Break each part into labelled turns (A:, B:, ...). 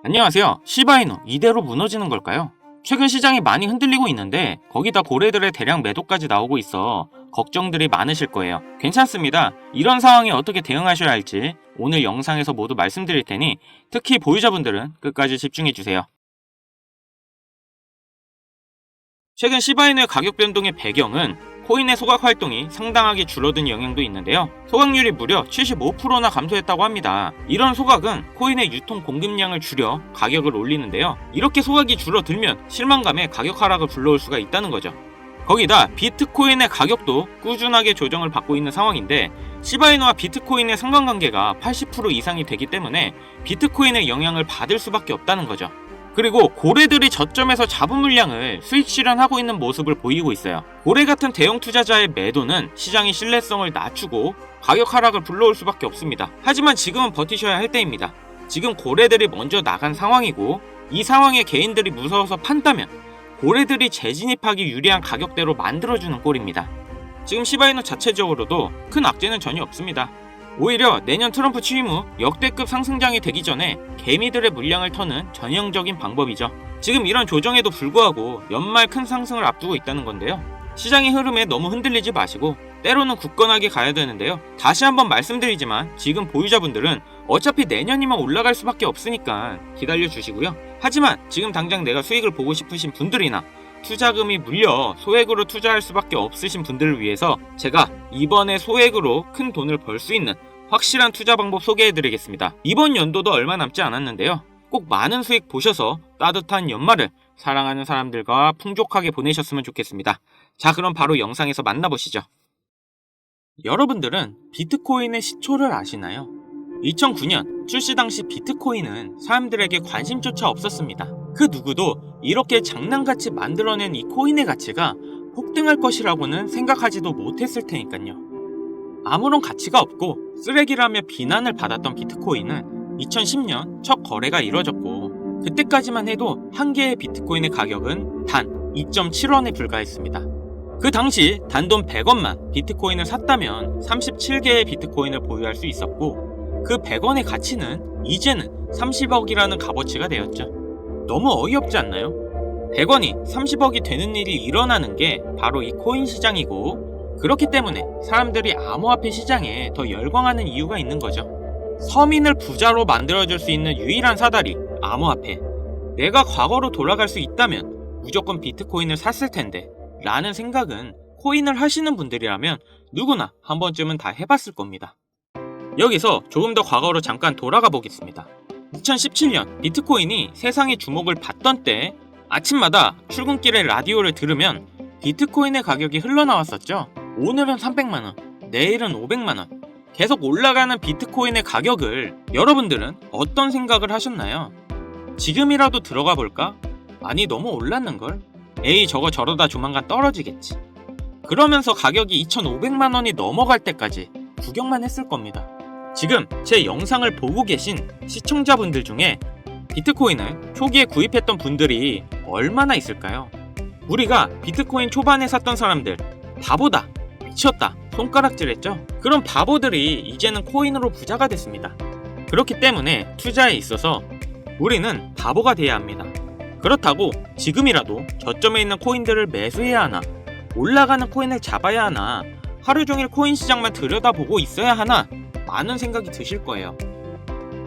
A: 안녕하세요. 시바이누 이대로 무너지는 걸까요? 최근 시장이 많이 흔들리고 있는데 거기다 고래들의 대량 매도까지 나오고 있어 걱정들이 많으실 거예요. 괜찮습니다. 이런 상황에 어떻게 대응하셔야 할지 오늘 영상에서 모두 말씀드릴 테니 특히 보유자분들은 끝까지 집중해주세요. 최근 시바이누의 가격 변동의 배경은 코인의 소각 활동이 상당하게 줄어든 영향도 있는데요. 소각률이 무려 75%나 감소했다고 합니다. 이런 소각은 코인의 유통 공급량을 줄여 가격을 올리는데요. 이렇게 소각이 줄어들면 실망감에 가격 하락을 불러올 수가 있다는 거죠. 거기다 비트코인의 가격도 꾸준하게 조정을 받고 있는 상황인데 시바이누와 비트코인의 상관관계가 80% 이상이 되기 때문에 비트코인의 영향을 받을 수밖에 없다는 거죠. 그리고 고래들이 저점에서 잡은 물량을 수익 실현하고 있는 모습을 보이고 있어요. 고래 같은 대형 투자자의 매도는 시장의 신뢰성을 낮추고 가격 하락을 불러올 수밖에 없습니다. 하지만 지금은 버티셔야 할 때입니다. 지금 고래들이 먼저 나간 상황이고 이 상황에 개인들이 무서워서 판다면 고래들이 재진입하기 유리한 가격대로 만들어주는 꼴입니다. 지금 시바이누 자체적으로도 큰 악재는 전혀 없습니다. 오히려 내년 트럼프 취임 후 역대급 상승장이 되기 전에 개미들의 물량을 터는 전형적인 방법이죠. 지금 이런 조정에도 불구하고 연말 큰 상승을 앞두고 있다는 건데요. 시장의 흐름에 너무 흔들리지 마시고 때로는 굳건하게 가야 되는데요. 다시 한번 말씀드리지만 지금 보유자분들은 어차피 내년이면 올라갈 수밖에 없으니까 기다려 주시고요. 하지만 지금 당장 내가 수익을 보고 싶으신 분들이나 투자금이 물려 소액으로 투자할 수밖에 없으신 분들을 위해서 제가 이번에 소액으로 큰 돈을 벌 수 있는 확실한 투자 방법 소개해드리겠습니다. 이번 연도도 얼마 남지 않았는데요. 꼭 많은 수익 보셔서 따뜻한 연말을 사랑하는 사람들과 풍족하게 보내셨으면 좋겠습니다. 자, 그럼 바로 영상에서 만나보시죠. 여러분들은 비트코인의 시초를 아시나요? 2009년 출시 당시 비트코인은 사람들에게 관심조차 없었습니다. 그 누구도 이렇게 장난같이 만들어낸 이 코인의 가치가 폭등할 것이라고는 생각하지도 못했을 테니까요. 아무런 가치가 없고 쓰레기라며 비난을 받았던 비트코인은 2010년 첫 거래가 이뤄졌고 그때까지만 해도 한 개의 비트코인의 가격은 단 2.7원에 불과했습니다. 그 당시 단돈 100원만 비트코인을 샀다면 37개의 비트코인을 보유할 수 있었고 그 100원의 가치는 이제는 30억이라는 값어치가 되었죠. 너무 어이없지 않나요? 100원이 30억이 되는 일이 일어나는 게 바로 이 코인 시장이고 그렇기 때문에 사람들이 암호화폐 시장에 더 열광하는 이유가 있는 거죠. 서민을 부자로 만들어줄 수 있는 유일한 사다리, 암호화폐. 내가 과거로 돌아갈 수 있다면 무조건 비트코인을 샀을 텐데 라는 생각은 코인을 하시는 분들이라면 누구나 한 번쯤은 다 해봤을 겁니다. 여기서 조금 더 과거로 잠깐 돌아가 보겠습니다. 2017년 비트코인이 세상의 주목을 받던 때 아침마다 출근길에 라디오를 들으면 비트코인의 가격이 흘러나왔었죠. 오늘은 300만원, 내일은 500만원 계속 올라가는 비트코인의 가격을 여러분들은 어떤 생각을 하셨나요? 지금이라도 들어가 볼까? 아니 너무 올랐는걸? 에이 저거 저러다 조만간 떨어지겠지. 그러면서 가격이 2,500만원이 넘어갈 때까지 구경만 했을 겁니다. 지금 제 영상을 보고 계신 시청자분들 중에 비트코인을 초기에 구입했던 분들이 얼마나 있을까요? 우리가 비트코인 초반에 샀던 사람들 바보다, 미쳤다, 손가락질했죠? 그런 바보들이 이제는 코인으로 부자가 됐습니다. 그렇기 때문에 투자에 있어서 우리는 바보가 돼야 합니다. 그렇다고 지금이라도 저점에 있는 코인들을 매수해야 하나, 올라가는 코인을 잡아야 하나, 하루 종일 코인 시장만 들여다보고 있어야 하나 많은 생각이 드실 거예요.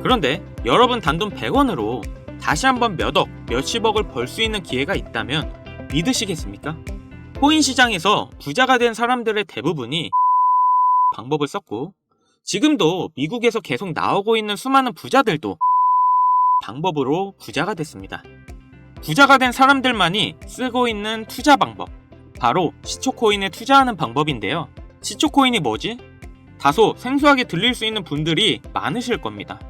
A: 그런데 여러분 단돈 100원으로 다시 한번 몇억, 몇십억을 벌 수 있는 기회가 있다면 믿으시겠습니까? 코인 시장에서 부자가 된 사람들의 대부분이 방법을 썼고 지금도 미국에서 계속 나오고 있는 수많은 부자들도 방법으로 부자가 됐습니다. 부자가 된 사람들만이 쓰고 있는 투자 방법, 바로 시초코인에 투자하는 방법인데요. 시초코인이 뭐지? 다소 생소하게 들릴 수 있는 분들이 많으실 겁니다.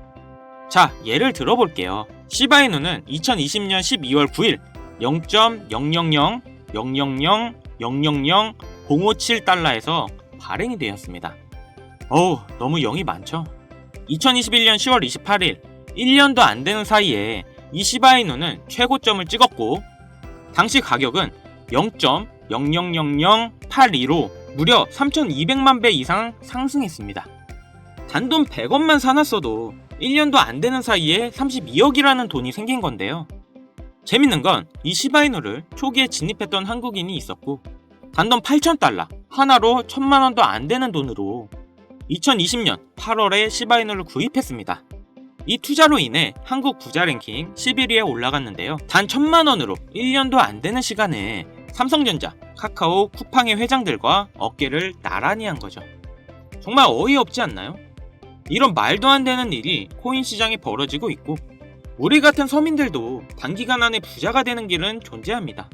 A: 자, 예를 들어볼게요. 시바이누는 2020년 12월 9일 0.000000000057달러에서 발행이 되었습니다. 어우, 너무 0이 많죠? 2021년 10월 28일 1년도 안 되는 사이에 이 시바이누는 최고점을 찍었고 당시 가격은 0.000082로 무려 3,200만 배 이상 상승했습니다. 단돈 100원만 사놨어도 1년도 안 되는 사이에 32억이라는 돈이 생긴 건데요. 재밌는 건 이 시바이누를 초기에 진입했던 한국인이 있었고 단돈 8,000달러, 하나로 1,000만원도 안 되는 돈으로 2020년 8월에 시바이누를 구입했습니다. 이 투자로 인해 한국 부자 랭킹 11위에 올라갔는데요. 단 1,000만원으로 1년도 안 되는 시간에 삼성전자, 카카오, 쿠팡의 회장들과 어깨를 나란히 한 거죠. 정말 어이없지 않나요? 이런 말도 안 되는 일이 코인 시장에 벌어지고 있고 우리 같은 서민들도 단기간 안에 부자가 되는 길은 존재합니다.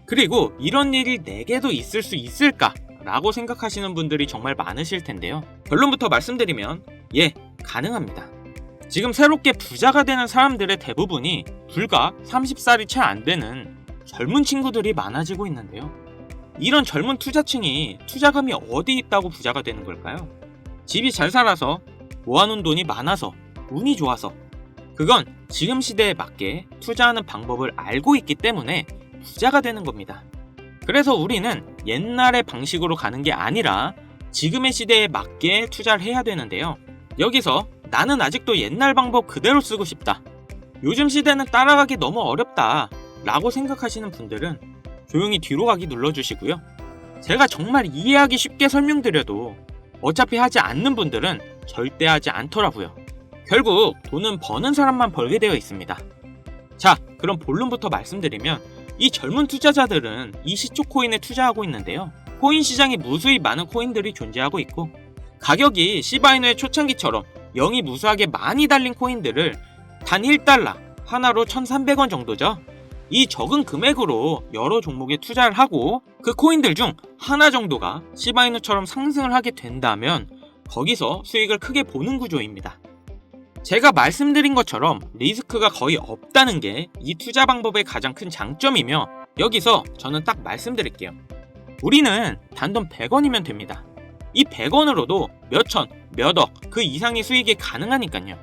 A: 그리고 이런 일이 내게도 있을 수 있을까? 라고 생각하시는 분들이 정말 많으실 텐데요. 결론부터 말씀드리면 가능합니다. 지금 새롭게 부자가 되는 사람들의 대부분이 불과 30살이 채 안 되는 젊은 친구들이 많아지고 있는데요. 이런 젊은 투자층이 투자금이 어디 있다고 부자가 되는 걸까요? 집이 잘 살아서, 모아놓은 돈이 많아서, 운이 좋아서, 그건 지금 시대에 맞게 투자하는 방법을 알고 있기 때문에 부자가 되는 겁니다. 그래서 우리는 옛날의 방식으로 가는 게 아니라 지금의 시대에 맞게 투자를 해야 되는데요. 여기서 나는 아직도 옛날 방법 그대로 쓰고 싶다, 요즘 시대는 따라가기 너무 어렵다 라고 생각하시는 분들은 조용히 뒤로 가기 눌러주시고요. 제가 정말 이해하기 쉽게 설명드려도 어차피 하지 않는 분들은 절대 하지 않더라고요. 결국 돈은 버는 사람만 벌게 되어 있습니다. 자, 그럼 본론부터 말씀드리면 이 젊은 투자자들은 이 시초 코인에 투자하고 있는데요. 코인 시장에 무수히 많은 코인들이 존재하고 있고 가격이 시바이누의 초창기처럼 영이 무수하게 많이 달린 코인들을 단 1달러, 하나로 1,300원 정도죠. 이 적은 금액으로 여러 종목에 투자를 하고 그 코인들 중 하나 정도가 시바이누처럼 상승을 하게 된다면 거기서 수익을 크게 보는 구조입니다. 제가 말씀드린 것처럼 리스크가 거의 없다는 게 이 투자 방법의 가장 큰 장점이며 여기서 저는 딱 말씀드릴게요. 우리는 단돈 100원이면 됩니다. 이 100원으로도 몇천, 몇억 그 이상의 수익이 가능하니까요.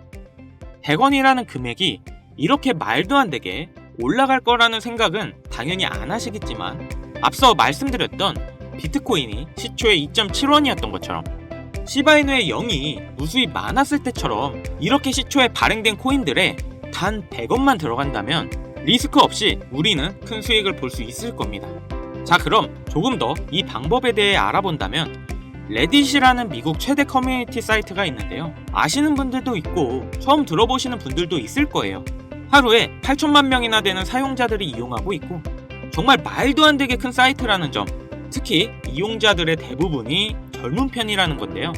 A: 100원이라는 금액이 이렇게 말도 안 되게 올라갈 거라는 생각은 당연히 안 하시겠지만 앞서 말씀드렸던 비트코인이 시초에 2.7원이었던 것처럼 시바이누의 0이 무수히 많았을 때처럼 이렇게 시초에 발행된 코인들에 단 100원만 들어간다면 리스크 없이 우리는 큰 수익을 볼 수 있을 겁니다. 자, 그럼 조금 더 이 방법에 대해 알아본다면 레딧이라는 미국 최대 커뮤니티 사이트가 있는데요. 아시는 분들도 있고 처음 들어보시는 분들도 있을 거예요. 하루에 8천만 명이나 되는 사용자들이 이용하고 있고 정말 말도 안 되게 큰 사이트라는 점, 특히 이용자들의 대부분이 젊은 편이라는 건데요.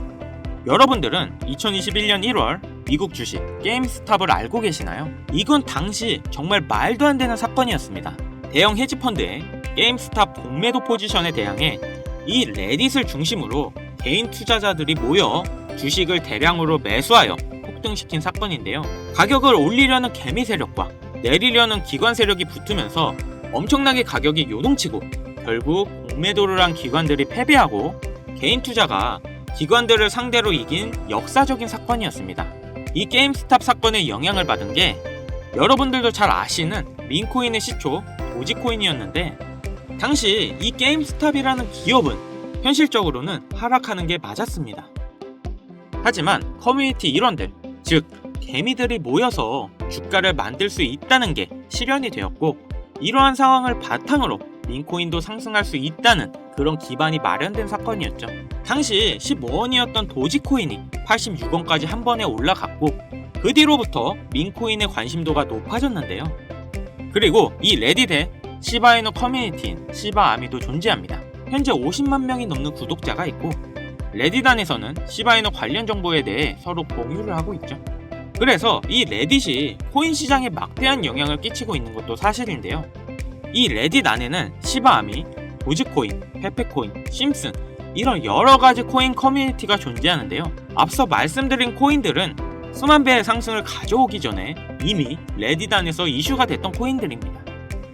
A: 여러분들은 2021년 1월 미국 주식 게임스탑을 알고 계시나요? 이건 당시 정말 말도 안 되는 사건이었습니다. 대형 헤지펀드의 게임스탑 공매도 포지션에 대항해 이 레딧을 중심으로 개인 투자자들이 모여 주식을 대량으로 매수하여 폭등시킨 사건인데요. 가격을 올리려는 개미 세력과 내리려는 기관 세력이 붙으면서 엄청나게 가격이 요동치고 결국 공매도를 한 기관들이 패배하고 개인 투자가 기관들을 상대로 이긴 역사적인 사건이었습니다. 이 게임스탑 사건에 영향을 받은 게 여러분들도 잘 아시는 민코인의 시초 도지코인이었는데 당시 이 게임스탑이라는 기업은 현실적으로는 하락하는 게 맞았습니다. 하지만 커뮤니티 일원들, 즉 개미들이 모여서 주가를 만들 수 있다는 게 실현이 되었고 이러한 상황을 바탕으로 민코인도 상승할 수 있다는 그런 기반이 마련된 사건이었죠. 당시 15원이었던 도지코인이 86원까지 한 번에 올라갔고 그 뒤로부터 민코인의 관심도가 높아졌는데요. 그리고 이 레딧에 시바이누 커뮤니티인 시바아미도 존재합니다. 현재 50만 명이 넘는 구독자가 있고 레딧 안에서는 시바이누 관련 정보에 대해 서로 공유를 하고 있죠. 그래서 이 레딧이 코인 시장에 막대한 영향을 끼치고 있는 것도 사실인데요. 이 레딧 안에는 시바아미, 도지코인, 페페코인, 심슨 이런 여러가지 코인 커뮤니티가 존재하는데요. 앞서 말씀드린 코인들은 수만 배의 상승을 가져오기 전에 이미 레딧 안에서 이슈가 됐던 코인들입니다.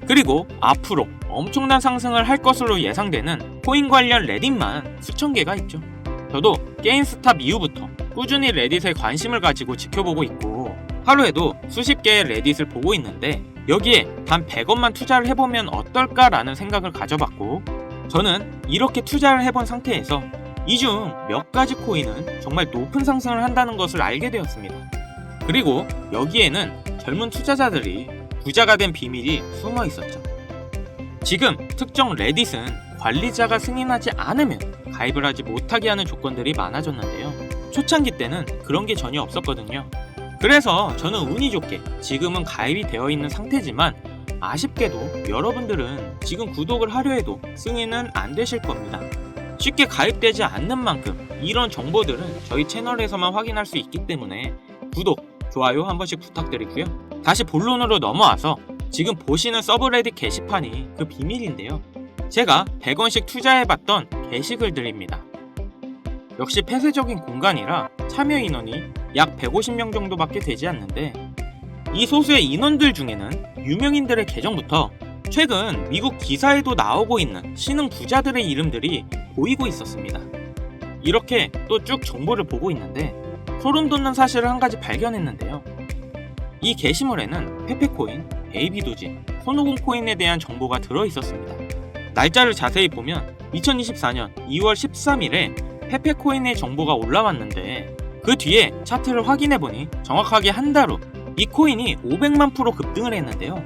A: 그리고 앞으로 엄청난 상승을 할 것으로 예상되는 코인 관련 레딧만 수천 개가 있죠. 저도 게임스탑 이후부터 꾸준히 레딧에 관심을 가지고 지켜보고 있고 하루에도 수십 개의 레딧을 보고 있는데 여기에 단 100원만 투자를 해보면 어떨까라는 생각을 가져봤고 저는 이렇게 투자를 해본 상태에서 이 중 몇 가지 코인은 정말 높은 상승을 한다는 것을 알게 되었습니다. 그리고 여기에는 젊은 투자자들이 부자가 된 비밀이 숨어 있었죠. 지금 특정 레딧은 관리자가 승인하지 않으면 가입을 하지 못하게 하는 조건들이 많아졌는데요. 초창기 때는 그런 게 전혀 없었거든요. 그래서 저는 운이 좋게 지금은 가입이 되어 있는 상태지만 아쉽게도 여러분들은 지금 구독을 하려 해도 승인은 안 되실 겁니다. 쉽게 가입되지 않는 만큼 이런 정보들은 저희 채널에서만 확인할 수 있기 때문에 구독, 좋아요 한 번씩 부탁드리고요. 다시 본론으로 넘어와서 지금 보시는 서브레딧 게시판이 그 비밀인데요. 제가 100원씩 투자해봤던 게시글들입니다. 역시 폐쇄적인 공간이라 참여 인원이 약 150명 정도밖에 되지 않는데 이 소수의 인원들 중에는 유명인들의 계정부터 최근 미국 기사에도 나오고 있는 신흥 부자들의 이름들이 보이고 있었습니다. 이렇게 또 쭉 정보를 보고 있는데 소름 돋는 사실을 한 가지 발견했는데요. 이 게시물에는 페페코인, 베이비도지, 손오공 코인에 대한 정보가 들어있었습니다. 날짜를 자세히 보면 2024년 2월 13일에 페페코인의 정보가 올라왔는데 그 뒤에 차트를 확인해보니 정확하게 한 달 후 이 코인이 500만 프로 급등을 했는데요.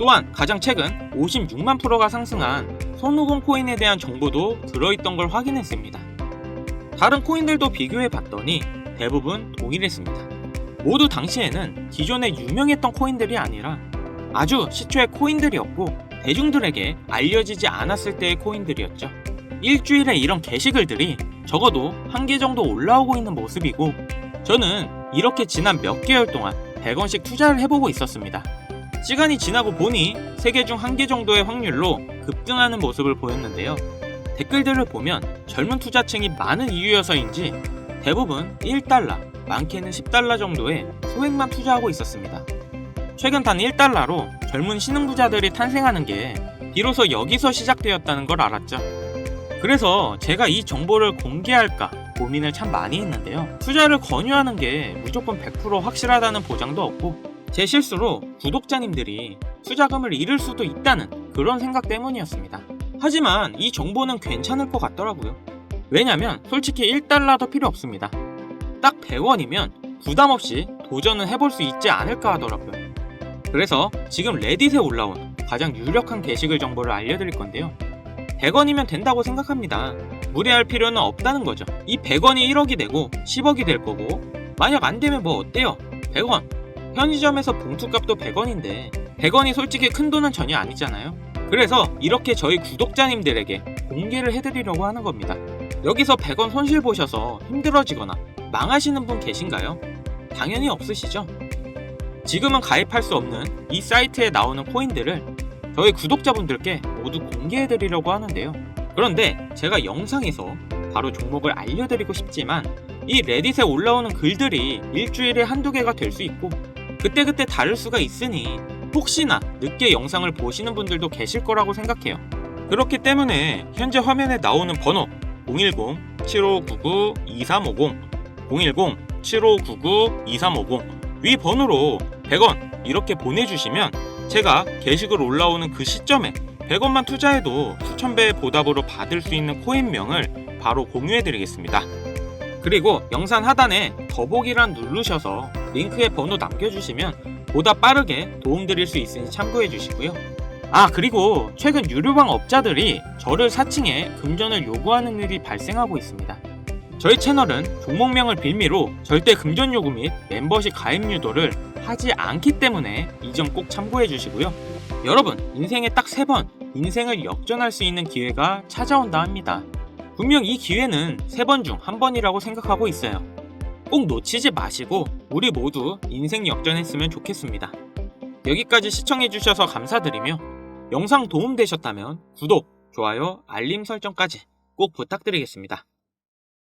A: 또한 가장 최근 56만 프로가 상승한 손오공 코인에 대한 정보도 들어있던 걸 확인했습니다. 다른 코인들도 비교해봤더니 대부분 동일했습니다. 모두 당시에는 기존에 유명했던 코인들이 아니라 아주 시초의 코인들이었고 대중들에게 알려지지 않았을 때의 코인들이었죠. 일주일에 이런 게시글들이 적어도 한 개 정도 올라오고 있는 모습이고 저는 이렇게 지난 몇 개월 동안 100원씩 투자를 해보고 있었습니다. 시간이 지나고 보니 3개 중 1개 정도의 확률로 급등하는 모습을 보였는데요. 댓글들을 보면 젊은 투자층이 많은 이유여서인지 대부분 1달러, 많게는 10달러 정도의 소액만 투자하고 있었습니다. 최근 단 1달러로 젊은 신흥부자들이 탄생하는 게 비로소 여기서 시작되었다는 걸 알았죠. 그래서 제가 이 정보를 공개할까 고민을 참 많이 했는데요. 투자를 권유하는 게 무조건 100% 확실하다는 보장도 없고 제 실수로 구독자님들이 투자금을 잃을 수도 있다는 그런 생각 때문이었습니다. 하지만 이 정보는 괜찮을 것 같더라고요. 왜냐면 솔직히 1달러도 필요 없습니다. 딱 100원이면 부담없이 도전은 해볼 수 있지 않을까 하더라고요. 그래서 지금 레딧에 올라온 가장 유력한 게시글 정보를 알려드릴 건데요. 100원이면 된다고 생각합니다. 무리할 필요는 없다는 거죠. 이 100원이 1억이 되고 10억이 될 거고 만약 안 되면 뭐 어때요? 100원. 편의점에서 봉투값도 100원인데 100원이 솔직히 큰 돈은 전혀 아니잖아요. 그래서 이렇게 저희 구독자님들에게 공개를 해드리려고 하는 겁니다. 여기서 100원 손실 보셔서 힘들어지거나 망하시는 분 계신가요? 당연히 없으시죠? 지금은 가입할 수 없는 이 사이트에 나오는 코인들을 저희 구독자분들께 모두 공개해드리려고 하는데요. 그런데 제가 영상에서 바로 종목을 알려드리고 싶지만 이 레딧에 올라오는 글들이 일주일에 한두 개가 될 수 있고 그때그때 다를 수가 있으니 혹시나 늦게 영상을 보시는 분들도 계실 거라고 생각해요. 그렇기 때문에 현재 화면에 나오는 번호 010-7599-2350 010-7599-2350 위 번호로 100원 이렇게 보내주시면 제가 게시글 올라오는 그 시점에 100원만 투자해도 수천 배의 보답으로 받을 수 있는 코인명을 바로 공유해드리겠습니다. 그리고 영상 하단에 더보기란 누르셔서 링크에 번호 남겨주시면 보다 빠르게 도움드릴 수 있으니 참고해주시고요. 그리고 최근 유료방 업자들이 저를 사칭해 금전을 요구하는 일이 발생하고 있습니다. 저희 채널은 종목명을 빌미로 절대 금전 요구 및 멤버십 가입 유도를 하지 않기 때문에 이 점 꼭 참고해 주시고요. 여러분, 인생에 딱 3번 인생을 역전할 수 있는 기회가 찾아온다 합니다. 분명 이 기회는 3번 중 1번이라고 생각하고 있어요. 꼭 놓치지 마시고 우리 모두 인생 역전했으면 좋겠습니다. 여기까지 시청해 주셔서 감사드리며 영상 도움되셨다면 구독, 좋아요, 알림 설정까지 꼭 부탁드리겠습니다.